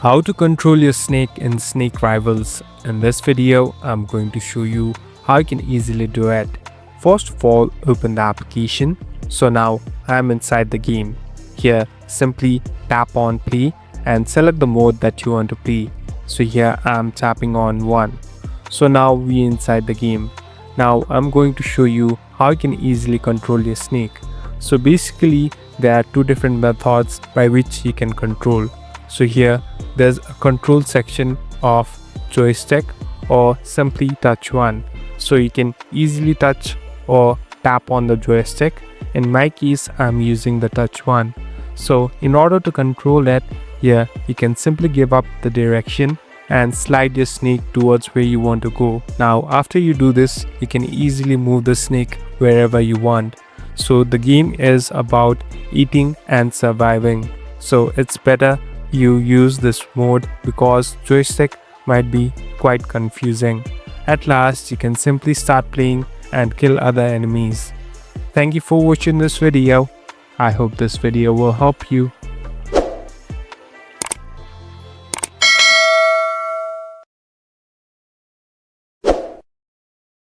How to control your snake in Snake Rivals. In this video, I'm going to show you how you can easily do it. First of all, open the application. So now I'm inside the game. Here, simply tap on play and select the mode that you want to play. So here I'm tapping on 1. So now we inside the game. Now I'm going to show you how you can easily control your snake. So basically, there are two different methods by which you can control. So here there's a control section of joystick or simply touch 1. So you can easily touch or tap on the joystick. In my case, I'm using the touch 1. So in order to control it, here you can simply give up the direction and slide your snake towards where you want to go. Now after you do this, you can easily move the snake wherever you want. So the game is about eating and surviving. So it's better you use this mode because joystick might be quite confusing. At last, you can simply start playing and kill other enemies. Thank you for watching this video. I hope this video will help you.